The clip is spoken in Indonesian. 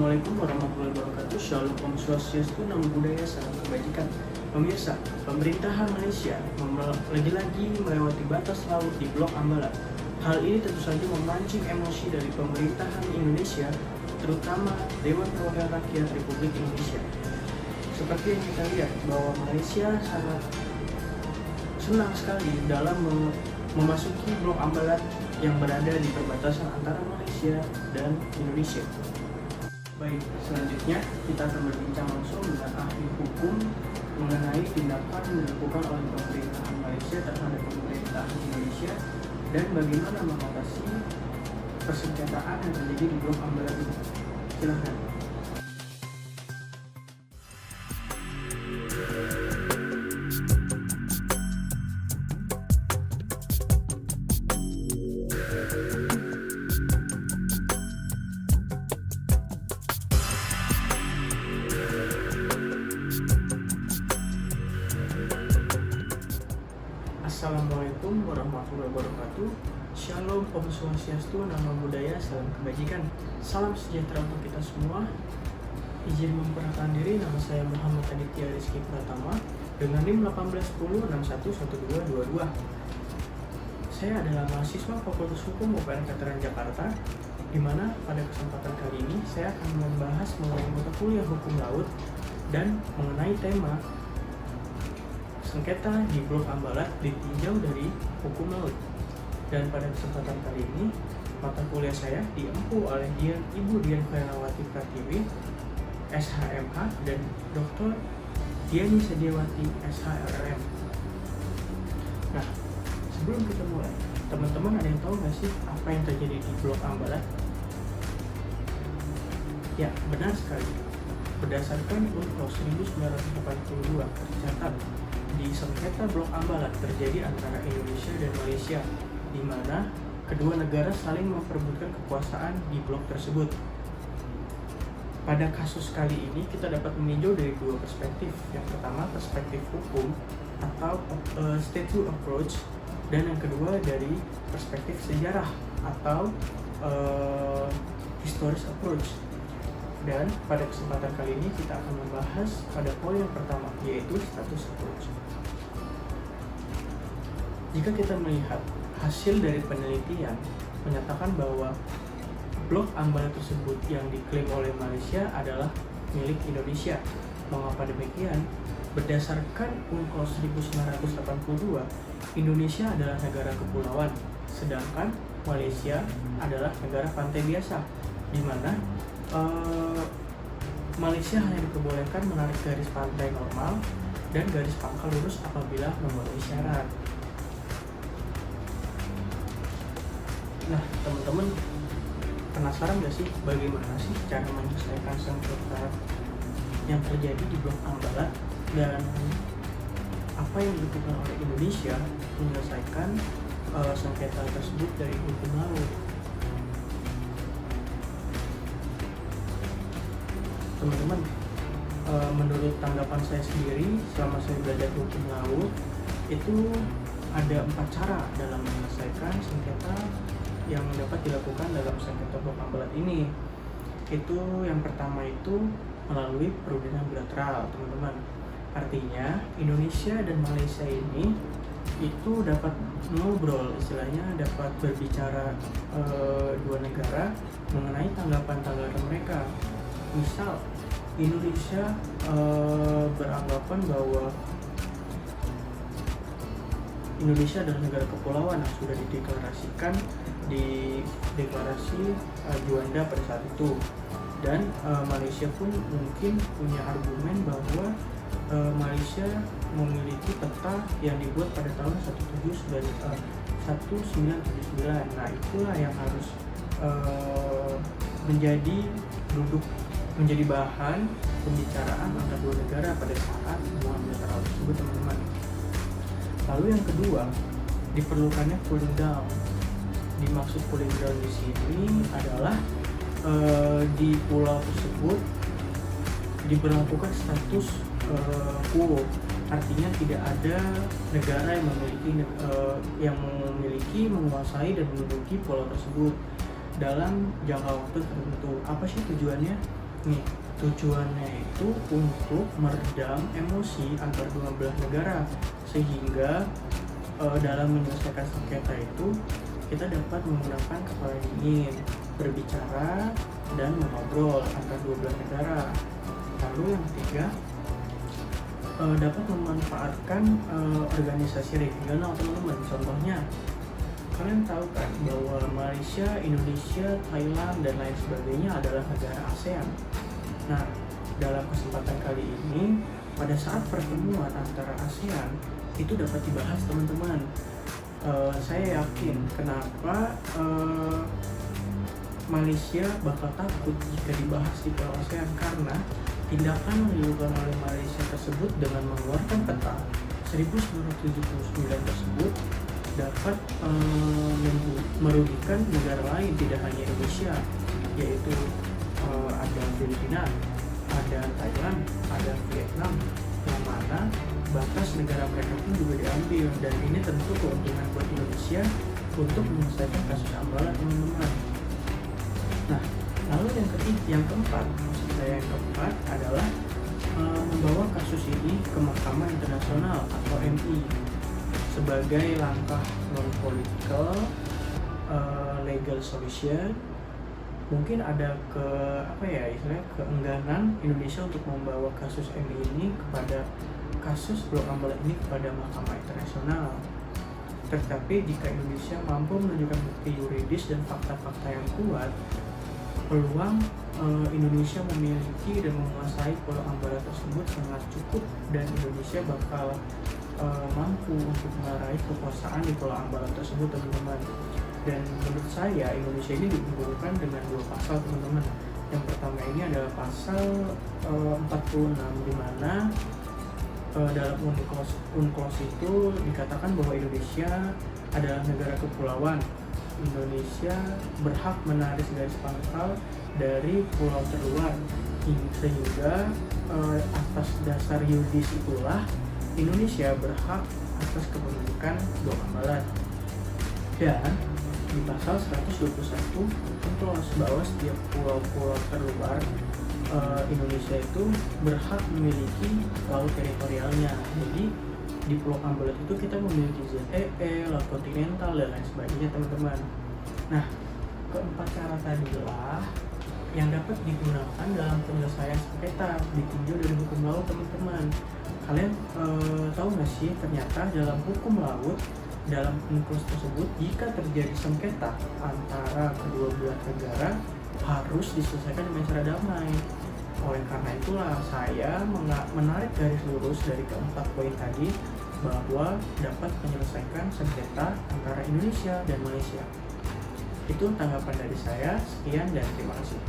Assalamualaikum warahmatullahi wabarakatuh. Shalom, Om Swastiastu, Namo Buddhaya, salam kebajikan. Pemirsa, pemerintahan Malaysia lagi-lagi melewati batas laut di Blok Ambalat. Hal ini tentu saja memancing emosi dari pemerintahan Indonesia, terutama Dewan Perwakilan Rakyat Republik Indonesia. Seperti yang kita lihat bahwa Malaysia sangat senang sekali dalam memasuki Blok Ambalat yang berada di perbatasan antara Malaysia dan Indonesia. Baik, selanjutnya kita akan berbincang langsung dengan ahli hukum mengenai tindakan yang dilakukan oleh pemerintahan Malaysia terhadap pemerintahan Indonesia dan bagaimana mengatasi persengketaan yang terjadi di Blok Ambalat ini. Silakan. Assalamualaikum warahmatullahi wabarakatuh. Shalom, Om Swastiastu, Namo Buddhaya, salam kebajikan. Salam sejahtera untuk kita semua. Izin memperkenalkan diri, nama saya Muhammad Aditya Rizky Pratama dengan NIM 1810611222. Saya adalah mahasiswa Fakultas Hukum UPN Veteran Jakarta, di mana pada kesempatan kali ini saya akan membahas mengenai mata kuliah hukum laut dan mengenai tema sengketa di Blok Ambalat ditinjau dari hukum laut. Dan pada kesempatan kali ini mata kuliah saya diempu oleh Ibu Dian Khairawati Pratiwi, SHMH, dan Dr. Diani Sediawati, SHRM. Nah, sebelum kita mulai, teman-teman ada yang tahu nggak sih apa yang terjadi di Blok Ambalat? Ya, benar sekali. Berdasarkan UNCLOS 1982 tercatat di sengketa Blok Ambalat terjadi antara Indonesia dan Malaysia, di mana kedua negara saling memperebutkan kekuasaan di blok tersebut. Pada kasus kali ini kita dapat meninjau dari dua perspektif. Yang pertama perspektif hukum atau statute approach, dan yang kedua dari perspektif sejarah atau historis approach. Dan pada kesempatan kali ini kita akan membahas pada poin yang pertama, yaitu status approach. Jika kita melihat hasil dari penelitian menyatakan bahwa Blok Ambalat tersebut yang diklaim oleh Malaysia adalah milik Indonesia. Mengapa demikian? Berdasarkan UNCLOS 1982, Indonesia adalah negara kepulauan, sedangkan Malaysia adalah negara pantai biasa, di mana Malaysia hanya diperbolehkan menarik garis pantai normal dan garis pangkal lurus apabila memenuhi syarat. Nah, teman-teman penasaran nggak sih bagaimana sih cara menyelesaikan sengketa yang terjadi di Blok Ambalat dan apa yang dilakukan oleh Indonesia menyelesaikan sengketa tersebut dari hukum laut? Teman-teman, menurut tanggapan saya sendiri selama saya belajar hukum laut, itu ada 4 cara dalam menyelesaikan sengketa yang dapat dilakukan dalam sengketa Blok Ambalat ini. Itu yang pertama itu melalui perundingan bilateral, teman-teman. Artinya Indonesia dan Malaysia ini itu dapat ngobrol, istilahnya dapat berbicara dua negara mengenai tanggapan-tanggapan mereka. Misal Indonesia beranggapan bahwa Indonesia adalah negara kepulauan yang sudah dideklarasikan di deklarasi Juanda pada saat itu, dan Malaysia pun mungkin punya argumen bahwa Malaysia memiliki peta yang dibuat pada tahun 1979. Nah, itulah yang harus menjadi bahan pembicaraan antara dua negara pada saat hubungan bilateral tersebut, teman-teman. Lalu yang kedua, diperlukannya cooling down. Dimaksud cooling down di sini adalah di pulau tersebut diberlakukan status quo, artinya tidak ada negara yang memiliki, menguasai dan menduduki pulau tersebut dalam jangka waktu tertentu. Apa sih tujuannya? Nih, tujuannya itu untuk meredam emosi antar dua belah negara, sehingga dalam menyelesaikan sengketa itu kita dapat menggunakan kepala dingin, berbicara dan mengobrol antar dua belah negara. Lalu yang ketiga, dapat memanfaatkan organisasi regional teman-teman. Contohnya, kalian tahu kan bahwa Malaysia, Indonesia, Thailand dan lain sebagainya adalah negara ASEAN. Nah, dalam kesempatan kali ini, pada saat pertemuan antara ASEAN itu dapat dibahas teman-teman. Saya yakin kenapa Malaysia bakal takut jika dibahas di Pulau ASEAN, karena tindakan yang dilakukan oleh Malaysia tersebut dengan mengeluarkan peta 1979 tersebut dapat merugikan negara lain, tidak hanya Indonesia, yaitu ada Filipina, ada Thailand, ada Vietnam, yang mana batas negara mereka pun juga diambil, dan ini tentu keuntungan buat Indonesia untuk menyelesaikan kasus Ambala, teman-teman. Nah, lalu yang keempat adalah membawa kasus ini ke Mahkamah Internasional atau MI sebagai langkah non-political legal solution. Mungkin ada keengganan Indonesia untuk membawa kasus MI ini kasus Blok Ambala ini kepada Mahkamah Internasional. Tetapi jika Indonesia mampu menunjukkan bukti yuridis dan fakta-fakta yang kuat, peluang Indonesia memiliki dan menguasai Pulau Ambala tersebut sangat cukup, dan Indonesia bakal mampu untuk meraih kekuasaan di Pulau Ambala tersebut, teman-teman. Dan menurut saya Indonesia ini diunggulkan dengan dua pasal, teman-teman. Yang pertama ini adalah pasal 46, di mana dalam UNCLOS itu dikatakan bahwa Indonesia adalah negara kepulauan. Indonesia berhak menarik garis pangkal dari pulau terluar, sehingga atas dasar yuridis itulah Indonesia berhak atas kepemilikan Blok Ambala. Dan di pasal 121 UNCLOS bahwa setiap pulau-pulau terluar Indonesia itu berhak memiliki laut teritorialnya. Jadi di Pulau Ambala itu kita memiliki ZEE, laut kontinental dan lain sebagainya, teman-teman. Nah, keempat cara tadilah yang dapat digunakan dalam penyelesaian sengketa ditinjau dari hukum laut, teman-teman. Kalian tahu nggak sih, ternyata dalam hukum laut, dalam UNCLOS tersebut, jika terjadi sengketa antara kedua belah negara harus diselesaikan dengan cara damai. Oleh karena itulah saya menarik garis lurus dari keempat poin tadi, bahwa dapat menyelesaikan sengketa antara Indonesia dan Malaysia. Itu tanggapan dari saya. Sekian dan terima kasih.